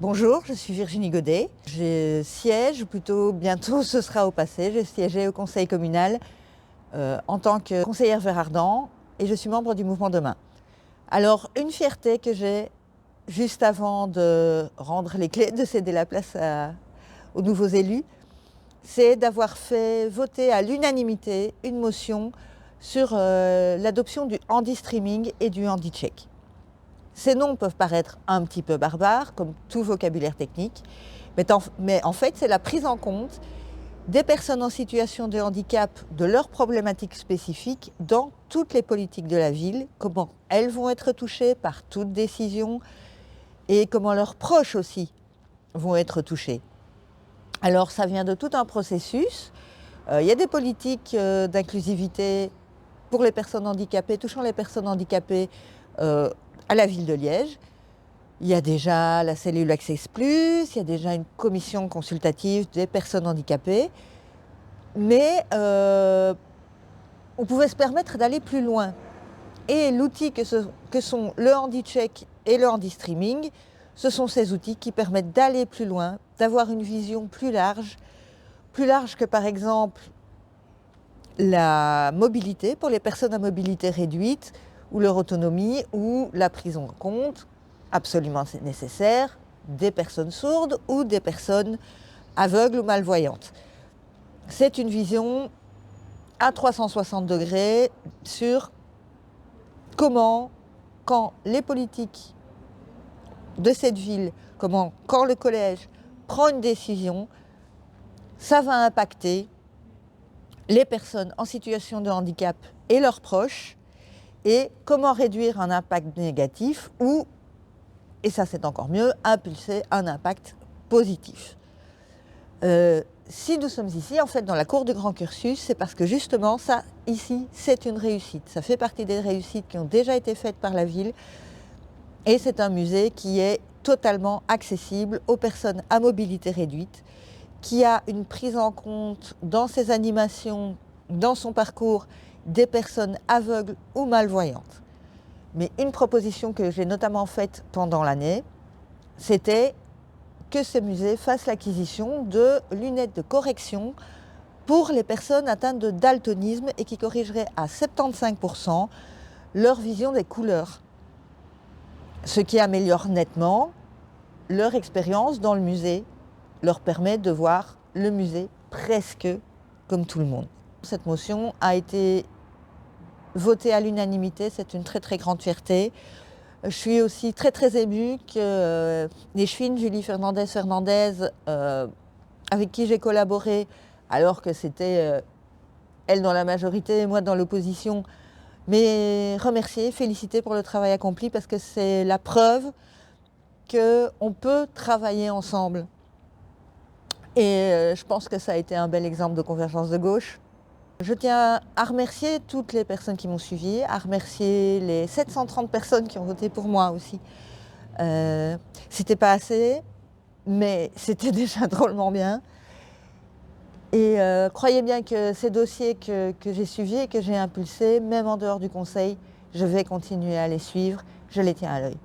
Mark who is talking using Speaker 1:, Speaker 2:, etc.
Speaker 1: Bonjour, je suis Virginie Godet. Je siège, ou plutôt bientôt ce sera au passé, j'ai siégé au conseil communal en tant que conseillère Vert Ardent et je suis membre du mouvement Demain. Alors, une fierté que j'ai juste avant de rendre les clés, de céder la place aux nouveaux élus, c'est d'avoir fait voter à l'unanimité une motion sur l'adoption du handi-streaming et du handi-check. Ces noms peuvent paraître un petit peu barbares, comme tout vocabulaire technique, mais en fait, c'est la prise en compte des personnes en situation de handicap, de leurs problématiques spécifiques dans toutes les politiques de la ville, comment elles vont être touchées par toute décision et comment leurs proches aussi vont être touchés. Alors ça vient de tout un processus. Il y a des politiques d'inclusivité pour les personnes handicapées, touchant les personnes handicapées à la ville de Liège. Il y a déjà la cellule Access Plus, il y a déjà une commission consultative des personnes handicapées, mais on pouvait se permettre d'aller plus loin. Et l'outil que sont le handi-check et le handi-streaming, ce sont ces outils qui permettent d'aller plus loin, d'avoir une vision plus large que par exemple la mobilité pour les personnes à mobilité réduite, ou leur autonomie, ou la prise en compte absolument nécessaire des personnes sourdes ou des personnes aveugles ou malvoyantes. C'est une vision à 360 degrés sur comment, quand les politiques de cette ville, quand le collège prend une décision, ça va impacter les personnes en situation de handicap et leurs proches, et comment réduire un impact négatif ou, et ça c'est encore mieux, impulser un impact positif. Si nous sommes ici, en fait, dans la cour du Grand Cursus, c'est parce que justement, ça, ici, c'est une réussite. Ça fait partie des réussites qui ont déjà été faites par la ville. Et c'est un musée qui est totalement accessible aux personnes à mobilité réduite, qui a une prise en compte dans ses animations, dans son parcours, des personnes aveugles ou malvoyantes. Mais une proposition que j'ai notamment faite pendant l'année, c'était que ce musée fasse l'acquisition de lunettes de correction pour les personnes atteintes de daltonisme et qui corrigeraient à 75% leur vision des couleurs. Ce qui améliore nettement leur expérience dans le musée, leur permet de voir le musée presque comme tout le monde. Cette motion a été votée à l'unanimité, c'est une très très grande fierté. Je suis aussi très très émue que l'échevine Julie Fernandez, avec qui j'ai collaboré, alors que c'était elle dans la majorité et moi dans l'opposition, mais remercier, féliciter pour le travail accompli parce que c'est la preuve qu'on peut travailler ensemble. Et je pense que ça a été un bel exemple de convergence de gauche. Je tiens à remercier toutes les personnes qui m'ont suivi, à remercier les 730 personnes qui ont voté pour moi aussi. C'était pas assez, mais c'était déjà drôlement bien. Et croyez bien que ces dossiers que j'ai suivis et que j'ai impulsés, même en dehors du conseil, je vais continuer à les suivre, je les tiens à l'œil.